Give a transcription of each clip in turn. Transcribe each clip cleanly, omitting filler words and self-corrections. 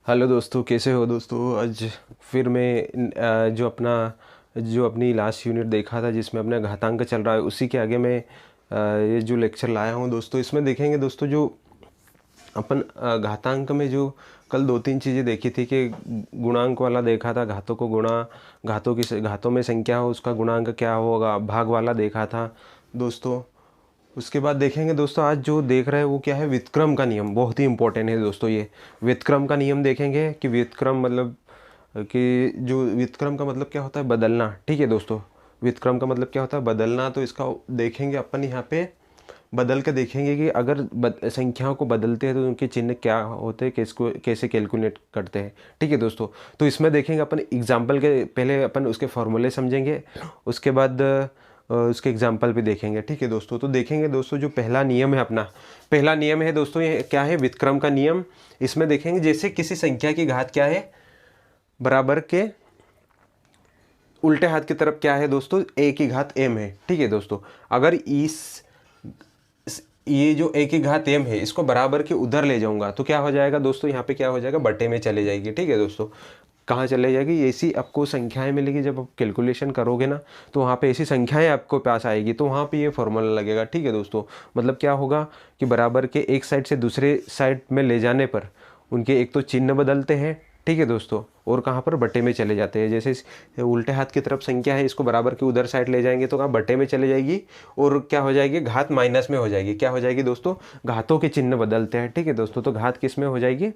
Hello दोस्तों, कैसे हो दोस्तों। आज फिर मैं जो अपनी लास्ट यूनिट देखा था जिसमें अपना घातांक चल रहा है, उसी के आगे मैं ये जो लेक्चर लाया हूँ दोस्तों। इसमें देखेंगे दोस्तों जो अपन घातांक में जो कल दो तीन चीज़ें देखी थी कि गुणांक वाला देखा था, घातों को गुणा, घातों में संख्या हो उसका गुणांक क्या होगा, भाग वाला देखा था दोस्तों। उसके बाद देखेंगे दोस्तों, आज जो देख रहे हैं वो क्या है, व्युत्क्रम का नियम। बहुत ही इंपॉर्टेंट है दोस्तों ये व्युत्क्रम का नियम। देखेंगे कि व्युत्क्रम मतलब कि जो व्युत्क्रम का मतलब क्या होता है, बदलना। ठीक है दोस्तों, व्युत्क्रम का मतलब क्या होता है, बदलना। तो इसका देखेंगे अपन यहाँ पे बदल के देखेंगे कि अगर संख्याओं को बदलते हैं तो उनके चिन्ह क्या होते हैं, कैसे कैलकुलेट करते हैं। ठीक है दोस्तों, तो इसमें देखेंगे अपन एग्जाम्पल के पहले अपन उसके फॉर्मूले समझेंगे, उसके बाद उसके एग्जाम्पल भी देखेंगे। ठीक है दोस्तों, तो देखेंगे दोस्तों जो पहला नियम है अपना, पहला नियम है दोस्तों, ये क्या है, व्युत्क्रम का नियम। इसमें देखेंगे जैसे किसी संख्या की घात क्या है, बराबर के उल्टे हाथ की तरफ क्या है दोस्तों, a की घात m है। ठीक है दोस्तों, अगर ये जो a की घात m है इसको बराबर के उधर ले जाऊंगा तो क्या हो जाएगा दोस्तों, यहाँ पे क्या हो जाएगा, बटे में चले जाएगी। ठीक है दोस्तों, कहाँ चले जाएगी, ऐसी आपको संख्याएं मिलेगी। जब आप कैलकुलेशन करोगे ना तो वहाँ पे ऐसी संख्याएं आपको पास आएगी, तो वहाँ पे ये फॉर्मूला लगेगा। ठीक है दोस्तों, मतलब क्या होगा कि बराबर के एक साइड से दूसरे साइड में ले जाने पर उनके एक तो चिन्ह बदलते हैं। ठीक है दोस्तों, और कहाँ पर, बटे में चले जाते हैं। जैसे उल्टे हाथ की तरफ संख्या है, इसको बराबर के उधर साइड ले जाएंगे तो कहाँ, बटे में चले जाएगी, और क्या हो जाएगी, घात माइनस में हो जाएगी। क्या हो जाएगी दोस्तों, घातों के चिन्ह बदलते हैं। ठीक है दोस्तों, तो घात किस में हो जाएगी,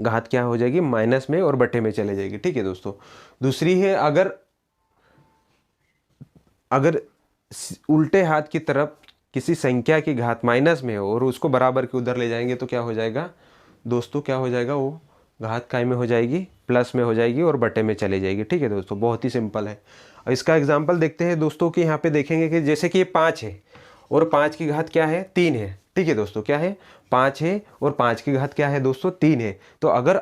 घात क्या हो जाएगी, माइनस में और बटे में चले जाएगी। ठीक है दोस्तों, दूसरी है, अगर अगर उल्टे हाथ की तरफ किसी संख्या की घात माइनस में हो और उसको बराबर के उधर ले जाएंगे तो क्या हो जाएगा दोस्तों, क्या हो जाएगा, वो घात काय में हो जाएगी, प्लस में हो जाएगी और बटे में चले जाएगी। ठीक है दोस्तों, बहुत ही सिंपल है। और इसका एग्जाम्पल देखते हैं दोस्तों कि यहाँ पे देखेंगे कि जैसे कि ये 5 है और 5 की घात क्या है, 3 है। ठीक है दोस्तों, क्या है, 5 है और 5 की घात क्या है दोस्तों, 3 है। तो अगर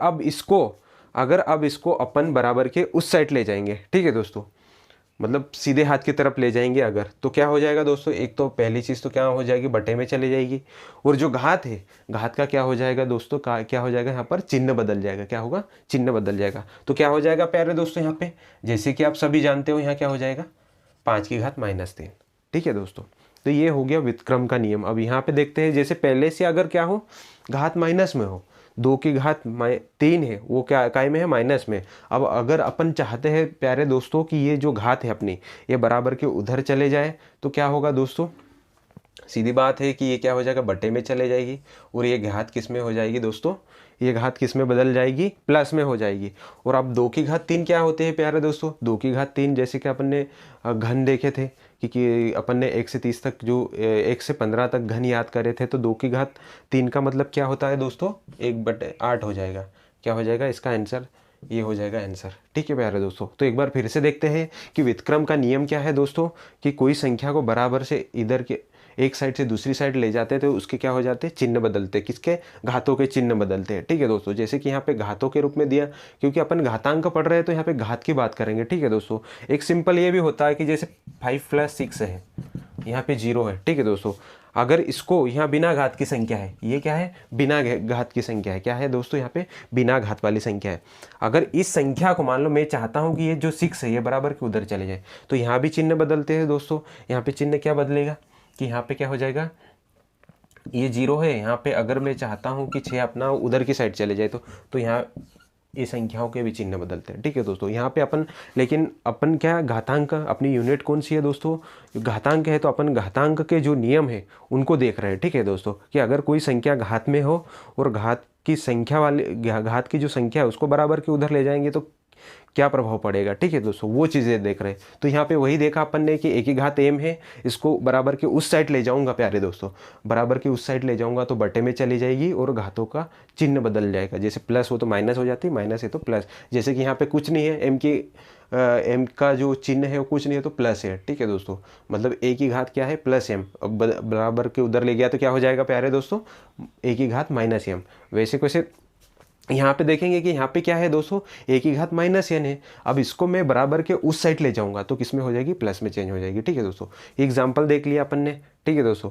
अब इसको अपन बराबर के उस साइड ले जाएंगे, ठीक है दोस्तों, मतलब सीधे हाथ की तरफ ले जाएंगे अगर, तो क्या हो जाएगा दोस्तों, एक तो पहली चीज़ तो क्या हो जाएगी, बटे में चले जाएगी। और जो घात है, घात का क्या हो जाएगा दोस्तों, क्या हो जाएगा, यहाँ पर चिन्ह बदल जाएगा। क्या होगा, चिन्ह बदल जाएगा। तो क्या हो जाएगा प्यारे दोस्तों, यहाँ पे जैसे कि आप सभी जानते हो, यहाँ क्या हो जाएगा, 5 की घात -3। ठीक है दोस्तों, तो ये हो गया व्युत्क्रम का नियम। अब यहाँ पे देखते हैं, जैसे पहले से अगर क्या हो, घात माइनस में हो, 2 की घात 3 है, वो क्या काय में है, माइनस में। अब अगर अपन चाहते हैं प्यारे दोस्तों कि ये जो घात है अपनी, ये बराबर के उधर चले जाए, तो क्या होगा दोस्तों, सीधी बात है कि ये क्या हो जाएगा, बटे में चले जाएगी। और ये घात किस में हो जाएगी दोस्तों, ये घात किस में बदल जाएगी, प्लस में हो जाएगी। और अब 2 की घात 3 क्या होते हैं प्यारे दोस्तों, 2 की घात 3 जैसे कि अपन ने घन देखे थे कि अपन ने 1 से 30 तक जो 1 से 15 तक घन याद करे थे, तो 2 की घात 3 का मतलब क्या होता है दोस्तों, 1/8 हो जाएगा। क्या हो जाएगा इसका आंसर, ये हो जाएगा आंसर। ठीक है प्यारे दोस्तों, तो एक बार फिर से देखते हैं कि व्युत्क्रम का नियम क्या है दोस्तों, कि कोई संख्या को बराबर से इधर के एक साइड से दूसरी साइड ले जाते हैं तो उसके क्या हो जाते हैं, चिन्ह बदलते हैं। किसके, घातों के चिन्ह बदलते हैं। ठीक है दोस्तों, जैसे कि यहाँ पे घातों के रूप में दिया, क्योंकि अपन घातांक पढ़ रहे हैं तो यहाँ पे घात की बात करेंगे। ठीक है दोस्तों, एक सिंपल ये भी होता है कि जैसे 5 + 6 है, यहाँ पे 0 है। ठीक है दोस्तों, अगर इसको यहाँ बिना घात की संख्या है, ये क्या है, बिना घात की संख्या है। क्या है दोस्तों, यहाँ पे बिना घात वाली संख्या है। अगर इस संख्या को मान लो मैं चाहता हूँ कि ये जो 6 है ये बराबर के उधर चले जाए, तो यहाँ भी चिन्ह बदलते हैं दोस्तों। यहाँ पे चिन्ह क्या बदलेगा कि यहाँ पे क्या हो जाएगा, ये 0 है, यहाँ पे अगर मैं चाहता हूँ कि 6 अपना उधर की साइड चले जाए तो यहाँ ये संख्याओं के भी चिन्ह बदलते हैं। ठीक है दोस्तों, यहाँ पे अपन, लेकिन अपन क्या, घातांक, अपनी यूनिट कौन सी है दोस्तों, घातांक है, तो अपन घातांक के जो नियम है उनको देख रहे हैं। ठीक है दोस्तों, कि अगर कोई संख्या घात में हो और घात की संख्या वाले, घात की जो संख्या है उसको बराबर के उधर ले जाएंगे तो क्या प्रभाव पड़ेगा। ठीक है दोस्तों, वो चीज़ें देख रहे हैं। तो यहाँ पे वही देखा अपन ने कि 1 की घात m है, इसको बराबर के उस साइड ले जाऊंगा प्यारे दोस्तों, बराबर के उस साइड ले जाऊंगा तो बटे में चली जाएगी और घातों का चिन्ह बदल जाएगा। जैसे प्लस हो तो माइनस हो जाती है, माइनस है तो प्लस। जैसे कि यहाँ पे कुछ नहीं है, एम का जो चिन्ह है वो कुछ नहीं है तो प्लस है। ठीक है दोस्तों, मतलब a की घात क्या है, +m, अब बराबर के उधर ले गया तो क्या हो जाएगा प्यारे दोस्तों, a की घात -m। वैसे कैसे यहाँ पे देखेंगे कि यहाँ पे क्या है दोस्तों, 1 की घात -n है। अब इसको मैं बराबर के उस साइड ले जाऊंगा तो किस में हो जाएगी, प्लस में चेंज हो जाएगी। ठीक है दोस्तों, एग्जाम्पल देख लिया अपन ने। ठीक है दोस्तों,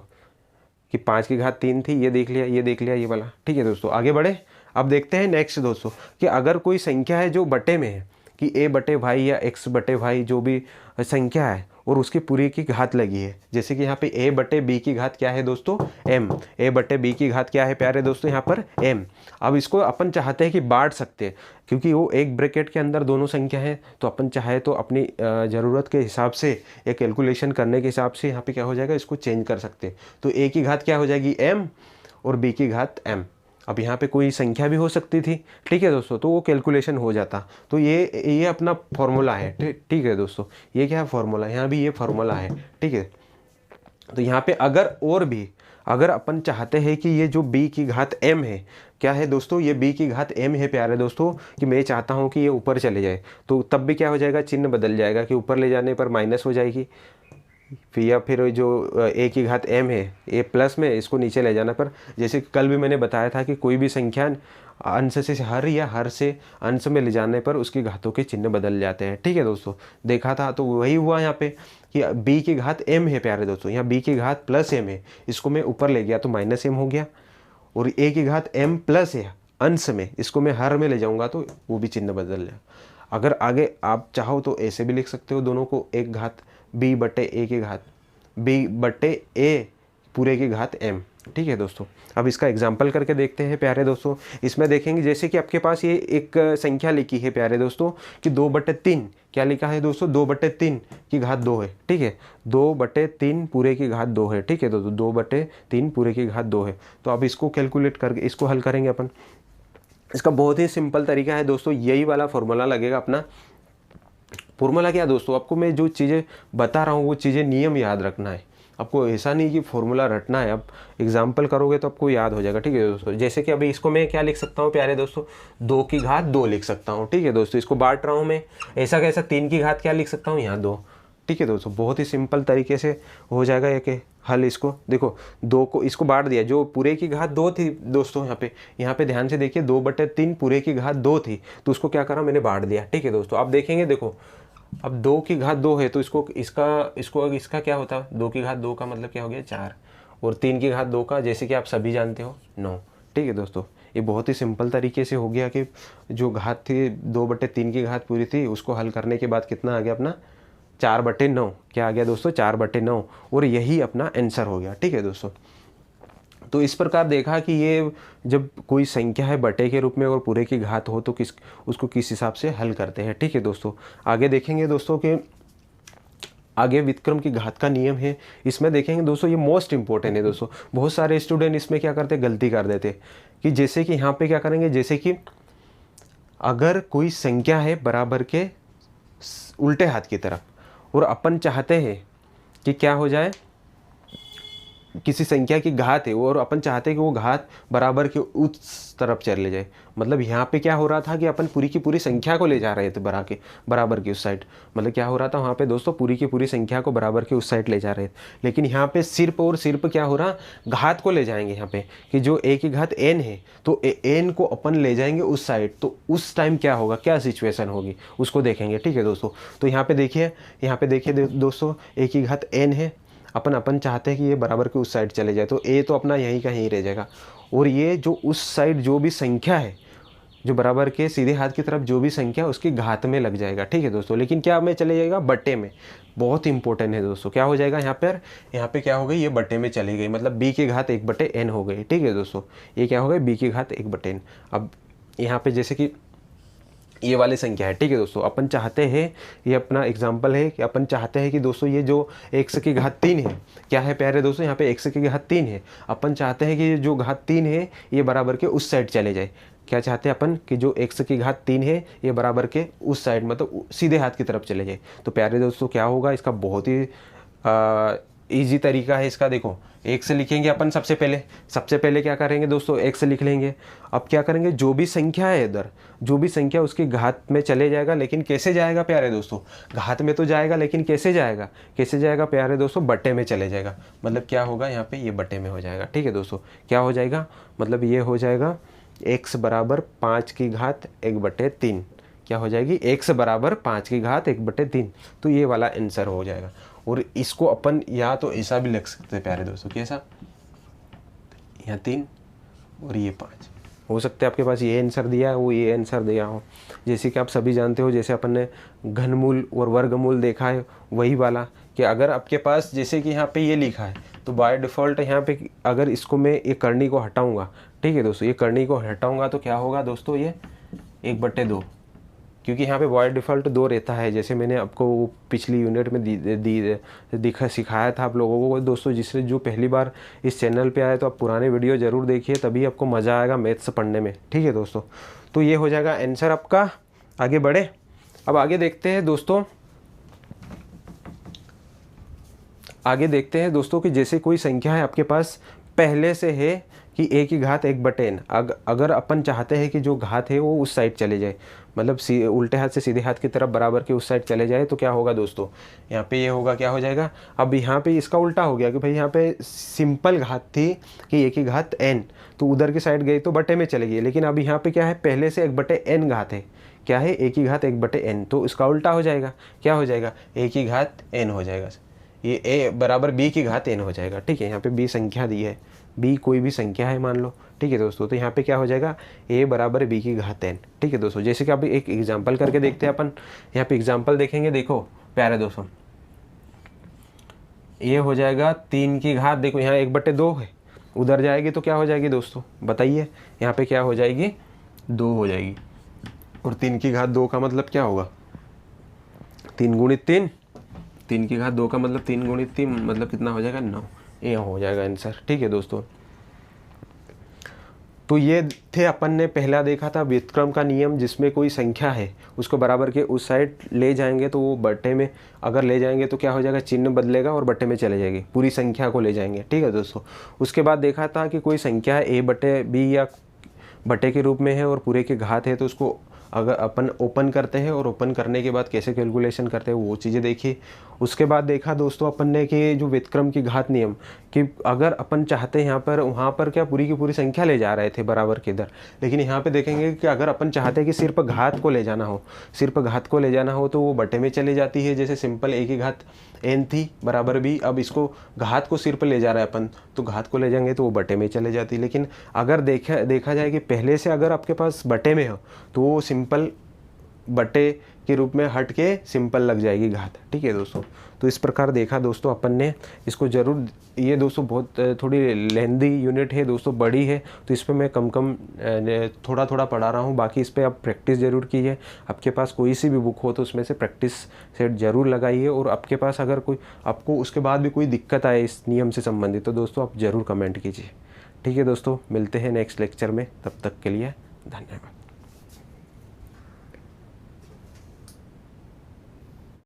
कि 5 की घात 3 थी, ये देख लिया, ये देख लिया, ये वाला। ठीक है दोस्तों, आगे बढ़े। अब देखते हैं नेक्स्ट दोस्तों कि अगर कोई संख्या है जो बटे में है कि a बटे भाई या x बटे भाई जो भी संख्या है और उसकी पूरी की घात लगी है, जैसे कि यहाँ पे a बटे b की घात क्या है दोस्तों m, a बटे b की घात क्या है प्यारे दोस्तों यहाँ पर m। अब इसको अपन चाहते हैं कि बांट सकते हैं क्योंकि वो एक ब्रैकेट के अंदर दोनों संख्या है, तो अपन चाहे तो अपनी ज़रूरत के हिसाब से या कैलकुलेशन करने के हिसाब से यहाँ पे क्या हो जाएगा इसको चेंज कर सकते हैं। तो a की घात क्या हो जाएगी m और b की घात m। अब यहाँ पे कोई संख्या भी हो सकती थी, ठीक है दोस्तों, तो वो कैलकुलेशन हो जाता। तो ये अपना फॉर्मूला है, ठीक है दोस्तों, ये क्या है फॉर्मूला, यहाँ भी ये फॉर्मूला है, ठीक है। तो यहाँ पे अगर अपन चाहते हैं कि ये जो b की घात m है, क्या है दोस्तों, ये b की घात m है प्यारे दोस्तों, कि मैं चाहता हूँ कि ये ऊपर चले जाए, तो तब भी क्या हो जाएगा, चिन्ह बदल जाएगा कि ऊपर ले जाने पर माइनस हो जाएगी, फिर जो a की घात m है a प्लस में, इसको नीचे ले जाना पर, जैसे कल भी मैंने बताया था कि कोई भी संख्या अंश से हर या हर से अंश में ले जाने पर उसकी घातों के चिन्ह बदल जाते हैं, ठीक है दोस्तों, देखा था। तो वही हुआ यहाँ पे कि b की घात m है प्यारे दोस्तों, यहाँ b की घात प्लस m है, इसको मैं ऊपर ले गया तो माइनस m हो गया, और a की घात m प्लस है अंश में, इसको मैं हर में ले जाऊँगा तो वो भी चिन्ह बदल जाए। अगर आगे आप चाहो तो ऐसे भी लिख सकते हो दोनों को, एक घात b बटे a की घात b बटे a पूरे की घात m, ठीक है दोस्तों। अब इसका एग्जाम्पल करके देखते हैं प्यारे दोस्तों। इसमें देखेंगे जैसे कि आपके पास ये एक संख्या लिखी है प्यारे दोस्तों कि 2/3, क्या लिखा है दोस्तों, 2/3 की घात 2 है, ठीक है, 2/3 पूरे की घात 2 है, ठीक है दोस्तों, 2/3 पूरे की घात 2 है। तो अब इसको कैलकुलेट करके इसको हल करेंगे अपन। इसका बहुत ही सिंपल तरीका है दोस्तों, यही वाला फॉर्मूला लगेगा अपना। फॉर्मूला क्या दोस्तों, आपको मैं जो चीज़ें बता रहा हूँ वो चीज़ें नियम याद रखना है, आपको ऐसा नहीं कि फॉर्मूला रटना है। अब एग्जाम्पल करोगे तो आपको याद हो जाएगा, ठीक है दोस्तों। जैसे कि अभी इसको मैं क्या लिख सकता हूँ प्यारे दोस्तों, 2 की घात 2 लिख सकता हूँ, ठीक है दोस्तों, इसको बांट रहा हूँ मैं, ऐसा कैसा 3 की घात क्या लिख सकता हूँ, यहाँ 2, ठीक है दोस्तों, बहुत ही सिंपल तरीके से हो जाएगा ये हल। इसको देखो 2 को इसको बांट दिया, जो पूरे की घात 2 थी दोस्तों, यहाँ पे ध्यान से देखिए 2/3 पूरे की घात 2 थी, तो उसको क्या करा मैंने बांट दिया, ठीक है दोस्तों। आप देखेंगे देखो अब 2 की घात 2 है तो इसका क्या होता है, 2 की घात 2 का मतलब क्या हो गया 4, और 3 की घात 2 का जैसे कि आप सभी जानते हो 9, ठीक है दोस्तों। ये बहुत ही सिंपल तरीके से हो गया कि जो घात थी 2/3 की घात पूरी थी, उसको हल करने के बाद कितना आ गया अपना 4/9, क्या आ गया दोस्तों 4/9, और यही अपना आंसर हो गया, ठीक है दोस्तों। तो इस प्रकार देखा कि ये जब कोई संख्या है बटे के रूप में और पूरे की घात हो तो उसको किस हिसाब से हल करते हैं, ठीक है दोस्तों। आगे देखेंगे दोस्तों कि आगे व्युत्क्रम की घात का नियम है, इसमें देखेंगे दोस्तों ये मोस्ट इंपॉर्टेंट है दोस्तों। बहुत सारे स्टूडेंट इसमें क्या करते, गलती कर देते कि जैसे कि यहाँ पे क्या करेंगे, जैसे कि अगर कोई संख्या है बराबर के उल्टे हाथ की तरफ और अपन चाहते हैं कि क्या हो जाए, किसी संख्या की घात है वो और अपन चाहते हैं कि वो घात बराबर के उस तरफ चले जाए, मतलब यहाँ पे क्या हो रहा था कि अपन पूरी की पूरी संख्या को ले जा रहे थे बराबर की उस साइड, मतलब क्या हो रहा था वहाँ पे दोस्तों पूरी की पूरी संख्या को बराबर के उस साइड ले जा रहे थे। लेकिन यहाँ पे सिर्फ और सिर्फ क्या हो रहा, घात को ले जाएंगे यहाँ पे कि जो a की घात n है तो n को अपन ले जाएंगे उस साइड, तो उस टाइम क्या होगा, क्या सिचुएशन होगी उसको देखेंगे, ठीक है दोस्तों। तो यहाँ पे देखिए दोस्तों a की घात n है, अपन चाहते हैं कि ये बराबर के उस साइड चले जाए, तो a तो अपना यहीं का यहीं रह जाएगा, और ये जो उस साइड जो भी संख्या है जो बराबर के सीधे हाथ की तरफ जो भी संख्या उसकी घात में लग जाएगा, ठीक है दोस्तों। लेकिन क्या में चले जाएगा, बट्टे में, बहुत इंपॉर्टेंट है दोस्तों। क्या हो जाएगा यहाँ पे क्या हो गई, ये बट्टे में चली गई, मतलब b की घात 1/n हो गई, ठीक है दोस्तों। ये क्या हो गई, b की घात 1/n। अब यहाँ पे जैसे कि ये वाली संख्या है, ठीक है दोस्तों, अपन चाहते हैं, ये अपना एग्जाम्पल है कि अपन चाहते हैं कि दोस्तों ये जो x की घात 3 है, क्या है प्यारे दोस्तों, यहाँ पे x की घात 3 है, अपन चाहते हैं कि जो घात 3 है ये बराबर के उस साइड चले जाए। क्या चाहते हैं अपन कि जो x की घात 3 है ये बराबर के उस साइड, मतलब सीधे हाथ की तरफ चले जाए। तो प्यारे दोस्तों क्या होगा, इसका बहुत ही ईजी तरीका है इसका। देखो x लिखेंगे अपन, सबसे पहले क्या करेंगे दोस्तों, x लिख लेंगे। अब क्या करेंगे, जो भी संख्या है इधर, जो भी संख्या उसकी घात में चले जाएगा, लेकिन कैसे जाएगा प्यारे दोस्तों, घात में तो जाएगा लेकिन कैसे जाएगा प्यारे दोस्तों, बट्टे में चले जाएगा। मतलब क्या होगा, यहाँ पे ये बट्टे में हो जाएगा, ठीक है दोस्तों। क्या हो जाएगा, मतलब ये हो जाएगा x बराबर 5 की घात 1/3, क्या हो जाएगी, x बराबर 5 की घात 1/3, तो ये वाला आंसर हो जाएगा। और इसको अपन या तो ऐसा भी लिख सकते हैं प्यारे दोस्तों, कैसा, यहाँ 3 और ये 5, हो सकता है आपके पास ये आंसर दिया है, वो ये आंसर दिया हो। जैसे कि आप सभी जानते हो, जैसे अपन ने घनमूल और वर्गमूल देखा है, वही वाला कि अगर आपके पास जैसे कि यहाँ पे ये लिखा है तो बाय डिफ़ॉल्ट यहाँ पे अगर इसको मैं ये करनी को हटाऊँगा, ठीक है दोस्तों, ये करनी को हटाऊँगा तो क्या होगा दोस्तों, ये 1/2, क्योंकि यहाँ पे बाय डिफ़ॉल्ट 2 रहता है। जैसे मैंने आपको पिछली यूनिट में सिखाया था आप लोगों को दोस्तों। जिससे जो पहली बार इस चैनल पे आए तो आप पुराने वीडियो ज़रूर देखिए, तभी आपको मज़ा आएगा मैथ्स पढ़ने में, ठीक है दोस्तों। तो ये हो जाएगा आंसर आपका। आगे बढ़े, अब आगे देखते हैं दोस्तों, आगे देखते हैं दोस्तों कि जैसे कोई संख्या है आपके पास पहले से है कि a की घात 1/n, अगर अपन चाहते हैं कि जो घात है वो उस साइड चले जाए, मतलब उल्टे हाथ से सीधे हाथ की तरफ बराबर के उस साइड चले जाए, तो क्या होगा दोस्तों, यहाँ पे ये होगा, क्या हो जाएगा। अब यहाँ पे इसका उल्टा हो गया कि भाई यहाँ पे सिंपल घात थी कि a की घात n, तो उधर की साइड गई तो बटे में चले गई। लेकिन अब यहाँ पे क्या है, पहले से 1/n घात है, क्या है, a की घात 1/n, तो इसका उल्टा हो जाएगा, क्या हो जाएगा, a की घात n हो जाएगा। ये a बराबर b की घात n हो जाएगा, ठीक है। यहाँ पे b संख्या दी है, b कोई भी संख्या है मान लो, ठीक है दोस्तों। तो यहाँ पे क्या हो जाएगा, a बराबर b की घात n, ठीक है दोस्तों। जैसे कि अभी एक एग्जांपल करके देखते हैं अपन, यहाँ पे एग्जांपल देखेंगे, देखो प्यारे दोस्तों, ये हो जाएगा 3 की घात, देखो यहाँ 1/2 है, उधर जाएगी तो क्या हो जाएगी दोस्तों, बताइए, यहाँ पे क्या हो जाएगी, 2 हो जाएगी। और 3 की घात 2 का मतलब क्या होगा, 3 गुणित 3, 3 की घात 2 का मतलब 3 गुणित 3 मतलब कितना हो जाएगा, 9, ये हो जाएगा आंसर, ठीक है दोस्तों। तो ये थे अपन ने पहला देखा था व्युत्क्रम का नियम, जिसमें कोई संख्या है उसको बराबर के उस साइड ले जाएंगे तो वो बट्टे में अगर ले जाएंगे तो क्या हो जाएगा, चिन्ह बदलेगा और बट्टे में चले जाएगी, पूरी संख्या को ले जाएंगे, ठीक है दोस्तों। उसके बाद देखा था कि कोई संख्या a/b या बटे के रूप में है और पूरे के घात है, तो उसको अगर अपन ओपन करते हैं और ओपन करने के बाद कैसे कैलकुलेशन करते हैं वो चीज़ें देखी। उसके बाद देखा दोस्तों अपन ने कि जो व्युत्क्रम की घात नियम, कि अगर अपन चाहते हैं यहाँ पर वहाँ पर क्या पूरी की पूरी संख्या ले जा रहे थे बराबर के इधर, लेकिन यहाँ पे देखेंगे कि अगर अपन चाहते हैं कि सिर्फ घात को ले जाना हो, सिर्फ घात को ले जाना हो तो वो बटे में चले जाती है। जैसे सिंपल a की घात n थी बराबर b, अब इसको घात को सिर्फ ले जा रहा है अपन, तो घात को ले जाएंगे तो वो बटे में चले जाती है। लेकिन अगर देखा जाए कि पहले से अगर आपके पास बटे में हो तो वो सिंपल बटे के रूप में हट के सिंपल लग जाएगी घात, ठीक है दोस्तों। तो इस प्रकार देखा दोस्तों अपन ने, इसको ज़रूर, ये दोस्तों बहुत थोड़ी लेंदी यूनिट है दोस्तों, बड़ी है, तो इस पर मैं कम थोड़ा थोड़ा पढ़ा रहा हूँ। बाकी इस पर आप प्रैक्टिस ज़रूर कीजिए। आपके पास कोई सी भी बुक हो तो उसमें से प्रैक्टिस सेट ज़रूर लगाइए, और आपके पास अगर कोई आपको उसके बाद भी कोई दिक्कत आए इस नियम से संबंधित तो दोस्तों आप ज़रूर कमेंट कीजिए, ठीक है दोस्तों। मिलते हैं नेक्स्ट लेक्चर में, तब तक के लिए धन्यवाद।